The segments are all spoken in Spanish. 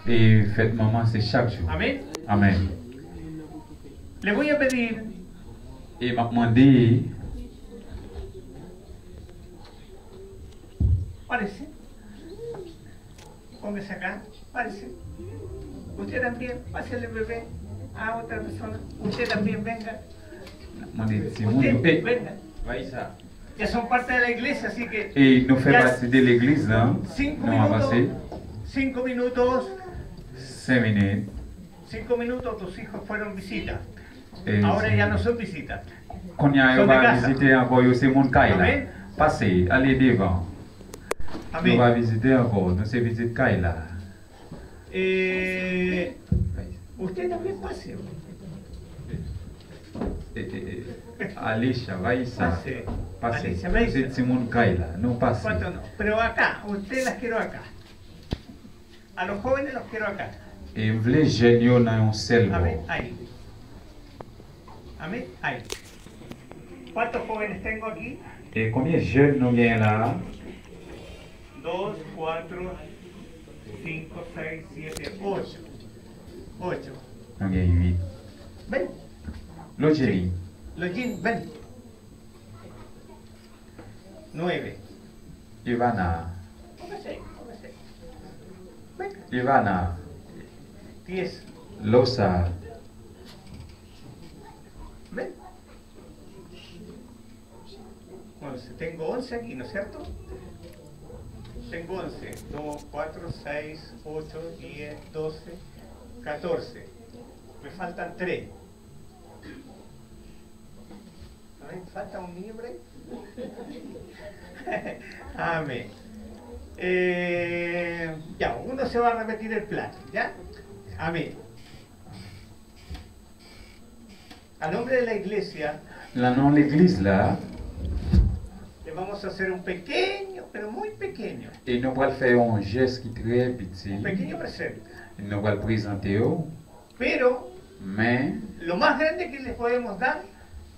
Et fête maman, c'est chaque jour. Amén. Amen. Le voy a pedir Et m'a demandé, Párese. Póngase acá. Párese. Usted también. Pásale el bebé a otra persona. Usted también venga. m'a demandé si Usted mon venga. Vaïsa. Ya son parte de la iglesia, así que Et il nous fait Ya. partie de l'église, là. 5 Nous avons minutos. passé 5 minutos. 5 minutes. 5 minutos tus hijos fueron visitas. Et Ahora ya no son visitas. quand il y a Son de va casa. visiter encore, c'est mon caille là. Amen. Passez, allez devant. Nous Amén. va visiter encore, nous c'est visite caille là. Usted también pase. Alicia, Vaïsa. Pase. Passez. Alicia, Vaïsa. C'est mon caille là. Nous passez. ¿Cuánto no? Pero acá, usted las quiero acá. A los jóvenes los quiero acá. Et vous voulez géniaux dans un seul Amén. mot. Ahí. Amén. Ahí. ¿Cuántos jóvenes tengo aquí? Et combien de jeunes nous gagnons là? 2, 4, 5, 6, 7, 8. 8. Nous gagnons 8. Ven. L'autre génie. Los jeans, ven. 9. Ivana. Póngase, póngase. Ven. Ivana. 10. Losa. Ven. 11. Tengo 11 aquí, ¿no es cierto? Tengo 11. 2, 4, 6, 8, 10, 12, 14. Me faltan 3. A ver, falta un niño por ahí. Amén. Ya, uno se va a repetir el plato, ¿ya? Amén. A nombre de la iglesia, Là, dans l'église là, le vamos a hacer un pequeño, pero muy pequeño, et nous allons faire un geste qui est très petit. un pequeño presente. Nous allons présenter eux. Pero Mais, lo más grande que les podemos dar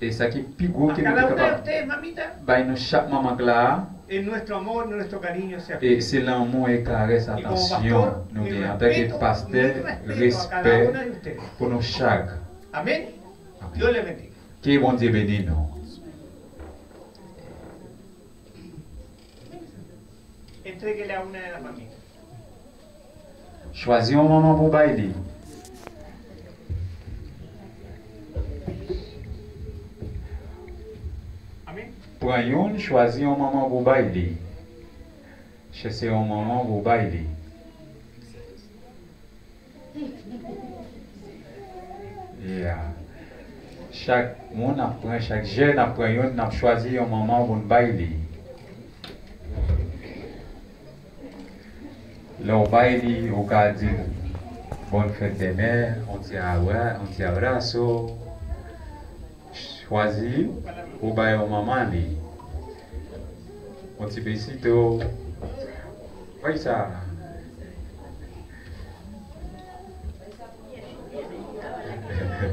et ça qui est plus gros a que nous cada sommes una de capables. ustedes, mamita, Bah, nous chaque moment là, es nuestro amor, nuestro cariño hacia et c'est l'amour et caresse, Y como attention, pastor, nous mi avons en tant que respeto pasteur, a cada respect una de ustedes. pour nous chaque. Amén. Amén. Dios les bendiga. Que bon Dieu bénisse nous. Entréguele a una de las mamitas. Choisis un moment pour bailler. Amén. Prends une, choisis un moment pour bailler. Cherchez un moment pour bailler. Yeah. Chaque monde apprend, chaque jeune apprend une, a choisi un moment pour bailler. Là, au bailler, au cas dit, bonne fête des mères, on t'y abrace, choisi pour bailler au moment. Un petit besito. Oui, ça.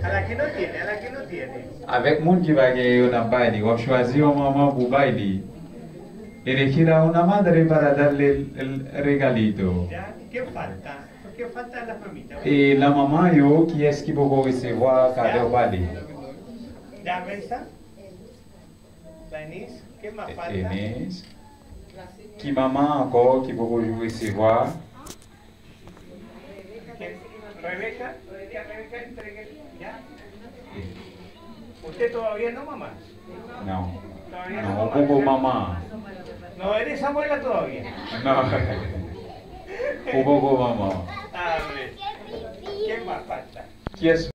A la que no tiene, a la que no tiene. Avec moun qui va gagner una baile, on choisit un moment pour baile. Y elegir a una madre para darle el regalito. ¿Ya? ¿Qué falta? ¿Qué falta a las mamitas? Y la mamá yo, qui est-ce qui peut recevoir cadeau baile? ¿Ya, Benza? Denise, ¿qué más falta? Inés. Qui maman encore qui peut recevoir? ¿Quién? Rebeca, Rebeca, entréguele. ¿Ya? ¿Usted todavía no, mamá? Non. Todavía Non, no, on peut maman. No eres abuela todavía. Non. On peut maman. A ver, ¿qué más falta? Qui est